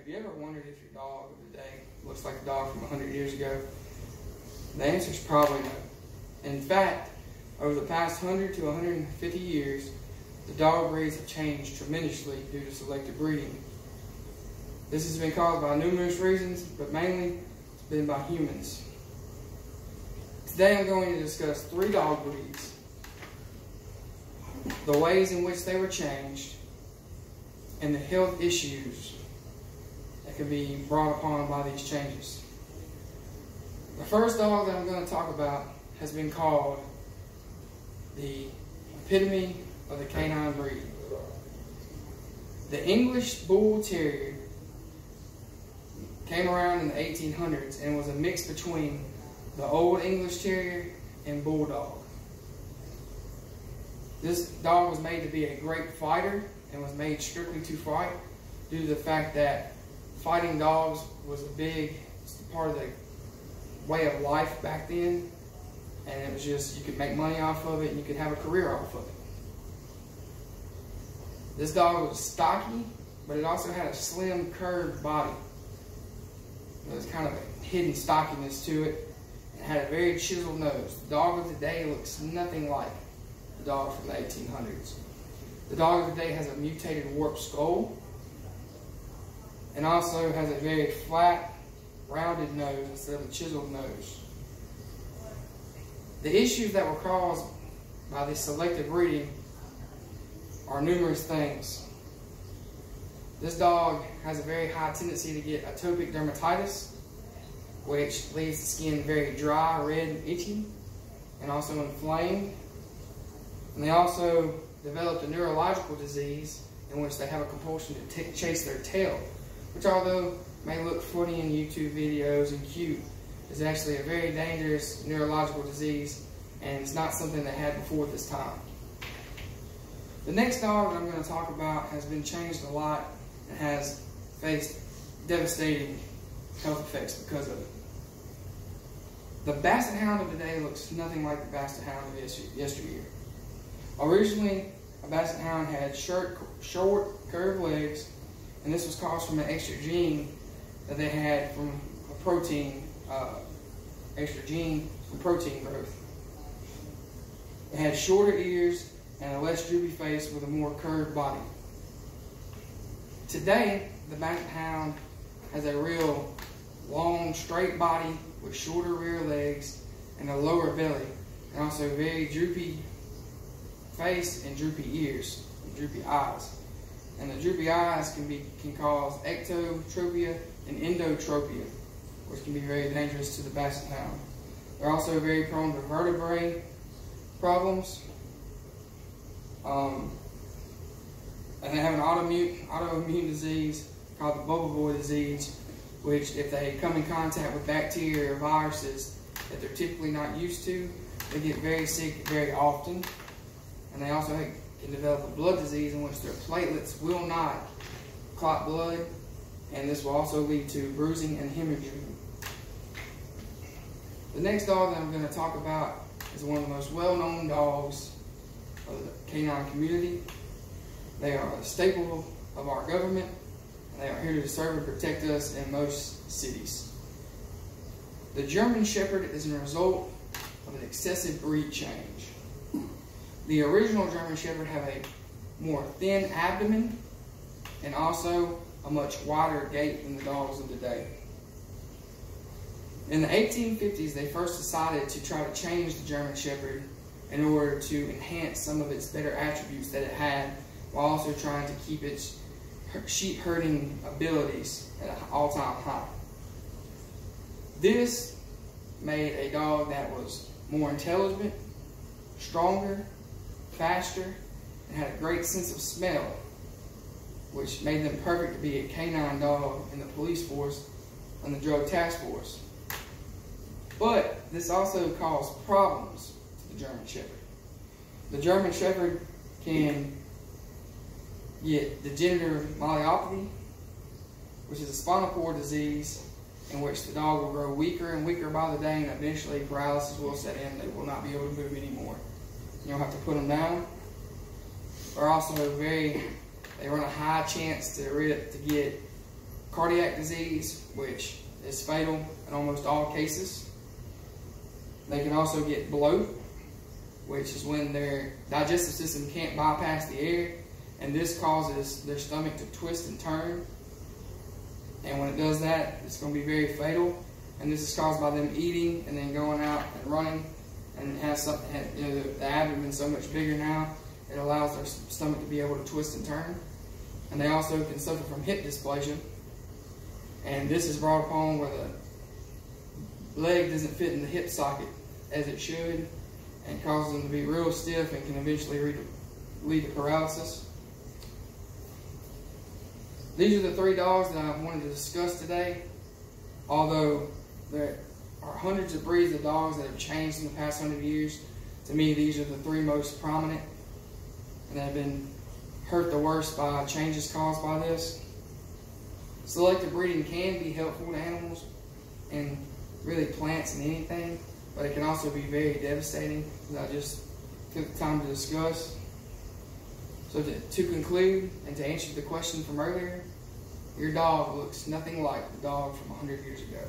Have you ever wondered if your dog of the day looks like a dog from 100 years ago? The answer is probably no. In fact, over the past 100 to 150 years, the dog breeds have changed tremendously due to selective breeding. This has been caused by numerous reasons, but mainly it's been by humans. Today I'm going to discuss 3 dog breeds, the ways in which they were changed, and the health issues that can be brought upon by these changes. The first dog that I'm going to talk about has been called the epitome of the canine breed. The English Bull Terrier came around in the 1800s and was a mix between the Old English Terrier and Bulldog. This dog was made to be a great fighter and was made strictly to fight due to the fact that fighting dogs was a big part of the way of life back then, and it was just, you could make money off of it and you could have a career off of it. This dog was stocky, but it also had a slim, curved body. There was kind of a hidden stockiness to it, and had a very chiseled nose. The dog of today looks nothing like the dog from the 1800s. The dog of today has a mutated warped skull, and also has a very flat, rounded nose instead of a chiseled nose. The issues that were caused by this selective breeding are numerous things. This dog has a very high tendency to get atopic dermatitis, which leaves the skin very dry, red, and itchy, and also inflamed. And they also developed a neurological disease in which they have a compulsion to chase their tail, which, although may look funny in YouTube videos and cute, is actually a very dangerous neurological disease, and it's not something they had before this time. The next dog that I'm going to talk about has been changed a lot and has faced devastating health effects because of it. The Basset Hound of today looks nothing like the Basset Hound of yesteryear. Originally, a Basset Hound had short, curved legs, and this was caused from an extra gene that they had from a protein, extra gene from protein growth. It had shorter ears and a less droopy face with a more curved body. Today, the Basset Hound has a real long, straight body with shorter rear legs and a lower belly, and also very droopy face and droopy ears and droopy eyes. And the droopy eyes can cause ectotropia and endotropia, which can be very dangerous to the Basset Hound. They're also very prone to vertebrae problems. And they have an autoimmune disease called the bubble boy disease, which, if they come in contact with bacteria or viruses that they're typically not used to, they get very sick very often. And they also can develop a blood disease in which their platelets will not clot blood, and this will also lead to bruising and hemorrhaging. The next dog that I'm going to talk about is one of the most well-known dogs of the canine community. They are a staple of our government, and they are here to serve and protect us in most cities. The German Shepherd is a result of an excessive breed change. The original German Shepherd had a more thin abdomen and also a much wider gait than the dogs of the day. In the 1850s, they first decided to try to change the German Shepherd in order to enhance some of its better attributes that it had, while also trying to keep its sheep herding abilities at an all-time high. This made a dog that was more intelligent, stronger, faster, and had a great sense of smell, which made them perfect to be a canine dog in the police force and the drug task force. But this also caused problems to the German Shepherd. The German Shepherd can get degenerative myelopathy, which is a spinal cord disease in which the dog will grow weaker and weaker by the day, and eventually paralysis will set in. They will not be able to move anymore. You'll have to put them down. They're also they run a high chance to get cardiac disease, which is fatal in almost all cases. They can also get bloat, which is when their digestive system can't bypass the air, and this causes their stomach to twist and turn. And when it does that, it's going to be very fatal. And this is caused by them eating and then going out and running, and has something, the abdomen so much bigger now, it allows their stomach to be able to twist and turn. And they also can suffer from hip dysplasia. And this is brought upon where the leg doesn't fit in the hip socket as it should, and causes them to be real stiff and can eventually lead to paralysis. These are the 3 dogs that I wanted to discuss today. Although there are hundreds of breeds of dogs that have changed in the past 100 years, to me these are the 3 most prominent, and have been hurt the worst by changes caused by this. Selective breeding can be helpful to animals and really plants and anything, but it can also be very devastating, as I just took the time to discuss. So to conclude, and to answer the question from earlier, your dog looks nothing like the dog from 100 years ago.